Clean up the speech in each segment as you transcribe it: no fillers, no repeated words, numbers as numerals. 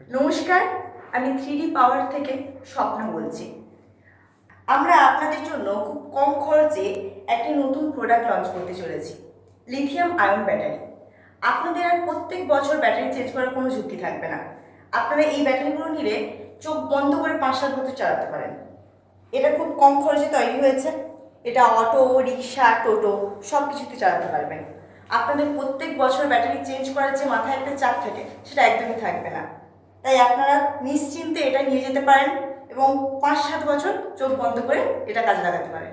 নমস্কার, আমি 3D পাওয়ার থেকে স্বপ্ন বলছি। আমরা আপনাদের জন্য খুব কম খরচে একটি নতুন প্রোডাক্ট লঞ্চ করতে চলেছি, লিথিয়াম আয়ন ব্যাটারি। আপনাদের আর প্রত্যেক বছর ব্যাটারি চেঞ্জ করার কোনো ঝুঁকি থাকবে না। আপনারা এই ব্যাটারিগুলো নিলে চোখ বন্ধ করে 5-7 বছর চালাতে পারেন। এটা খুব কম খরচে তৈরি হয়েছে। এটা অটো, রিক্সা, টোটো সব কিছুতে চালাতে পারবেন। আপনাদের প্রত্যেক বছর ব্যাটারি চেঞ্জ করার যে মাথায় একটা চাপ থাকে, সেটা একদমই থাকবে না। তাই আপনারা নিশ্চিন্তে এটা নিয়ে যেতে পারেন এবং 5-7 বছর চোখ বন্ধ করে এটা কাজে লাগাতে পারেন।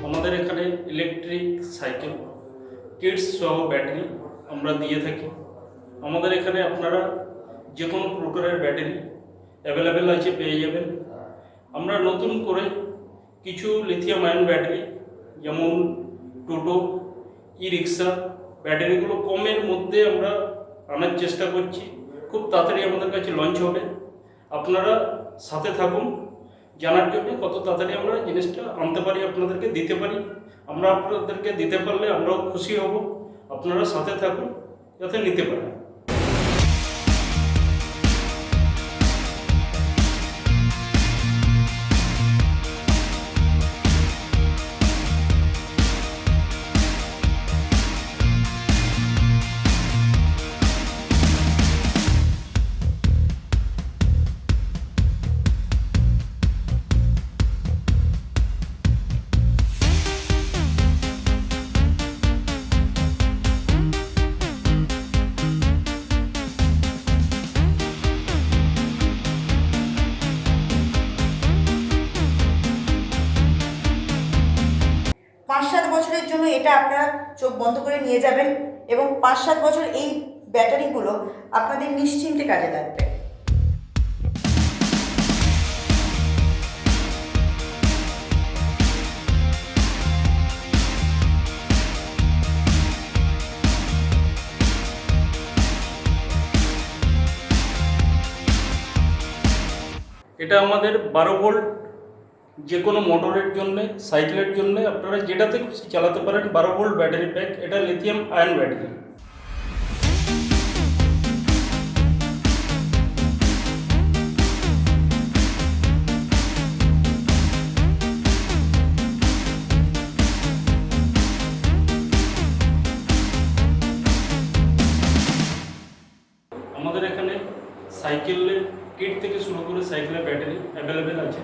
আমাদের এখানে ইলেকট্রিক সাইকেল কিডস সহ ব্যাটারি আমরা দিয়ে থাকি। আমাদের এখানে আপনারা যে কোনো প্রকারের ব্যাটারি অ্যাভেলেবেল আছে, পেয়ে যাবেন। আমরা নতুন করে কিছু লিথিয়াম আয়ন ব্যাটারি, যেমন টোটো, ই রিক্সা ব্যাটারিগুলো কমের মধ্যে আমরা আনার চেষ্টা করছি। খুব তাড়াতাড়ি আমাদের কাছে লঞ্চ হবে। আপনারা সাথে থাকুন জানার জন্য কত তাড়াতাড়ি আমরা জিনিসটা আনতে পারি, আপনাদেরকে দিতে পারি। আমরা আপনাদেরকে দিতে পারলে আমরাও খুশি হব। আপনারা সাথে থাকুন যাতে নিতে পারেন। পাঁচ সাত বছরের জন্য এটা আপনারা চোখ বন্ধ করে নিয়ে যাবেন এবং 5-7 বছর এই ব্যাটারিগুলো আপনাদের নিশ্চিন্তে কাজে লাগবে। এটা আমাদের 12 ভোল্ট, যে কোনো মোটরের জন্য, সাইকেলের জন্য আপনারা যেটাতে খুশি চালাতে পারেন। 12 ভোল্ট ব্যাটারি প্যাক, এটা লিথিয়াম আয়ন ব্যাটারি। আমাদের এখানে সাইকেলের কিট থেকে শুরু করে সাইকেলের ব্যাটারি অ্যাভেলেবেল আছে।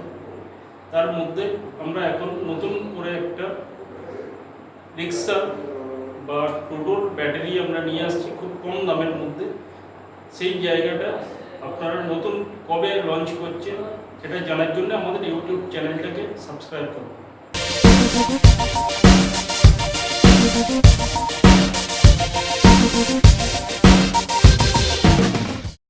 তার মধ্যে আমরা এখন নতুন করে একটা রিক্সা বা টোটোর ব্যাটারি আমরা নিয়ে আসছি খুব কম দামের মধ্যে। সেই জায়গাটা আপনারা নতুন কবে লঞ্চ করছে সেটা জানার জন্য আমাদের ইউটিউব চ্যানেলটাকে সাবস্ক্রাইব করুন।